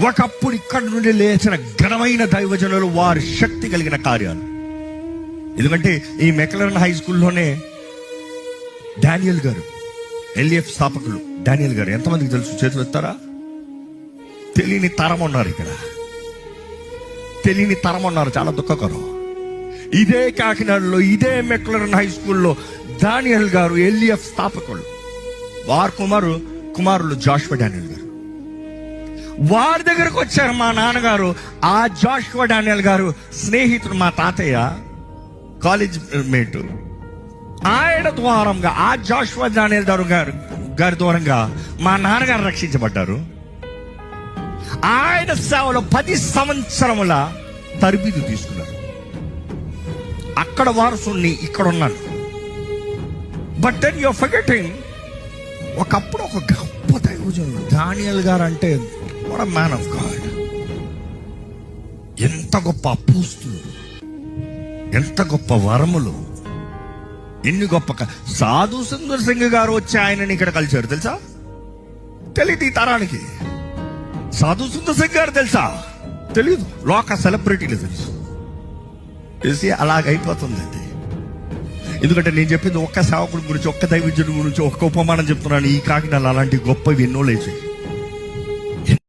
ఒకప్పుడు ఇక్కడ నుండి లేచిన ఘనమైన దైవజనులు, వారి శక్తి కలిగిన కార్యాలు. ఎందుకంటే ఈ మెక్లరన్ హై స్కూల్లోనే డానియల్ గారు, ఎల్ఎఫ్ స్థాపకులు డానియల్ గారు. ఎంతమందికి తెలుసు? చేతులు ఎత్తారా? తెలియని తరం ఉన్నారు ఇక్కడ, తెలియని తరం ఉన్నారు. చాలా దుఃఖకరం. ఇదే కాకినాడలో, ఇదే మెక్లరన్ హై స్కూల్లో డానియల్ గారు ఎల్ఎఫ్ స్థాపకులు. వారి కుమారులు జాషువా డానియల్ గారు. వారి దగ్గరకు వచ్చారు మా నాన్నగారు. ఆ జాషువా డానియల్ గారు స్నేహితుడు, మా తాతయ్య కాలేజ్ మేట్. ఆయన ద్వారంగా, ఆ జాషువా డానియల్ గారి ద్వారంగా మా నాన్నగారు రక్షించబడ్డారు. ఆయన సేవలో 10 సంవత్సరముల తరబిదు తీసుకున్నారు. అక్కడ వారసుని ఇక్కడ ఉన్నాను. బట్ దెన్ యూర్ ఫర్గెటింగ్, ఒకప్పుడు ఒక గొప్ప దైవజనుడు డానియల్ గారు అంటే what a man of God. ఎంత గొప్ప అపోస్తులు, ఎంత గొప్ప వరములు, ఎన్ని గొప్ప. సాధు సుందర్ సింగ్ గారు వచ్చి ఆయనని ఇక్కడ కలిశారు. తెలుసా? తెలియదు ఈ తరానికి. సాధు సుందర్ సింగ్ గారు తెలుసా? తెలీదు. లోక సెలబ్రిటీలు తెలుసు. తెలిసి అలాగైపోతుంది అది. ఎందుకంటే నేను చెప్పింది ఒక్క సేవకుడి గురించి, ఒక్క దైవజనుడి గురించి, ఒక్క ఉపమానం చెప్తున్నాను. ఈ కాకినాడలో అలాంటి గొప్పవి ఎన్నో లేచాయి.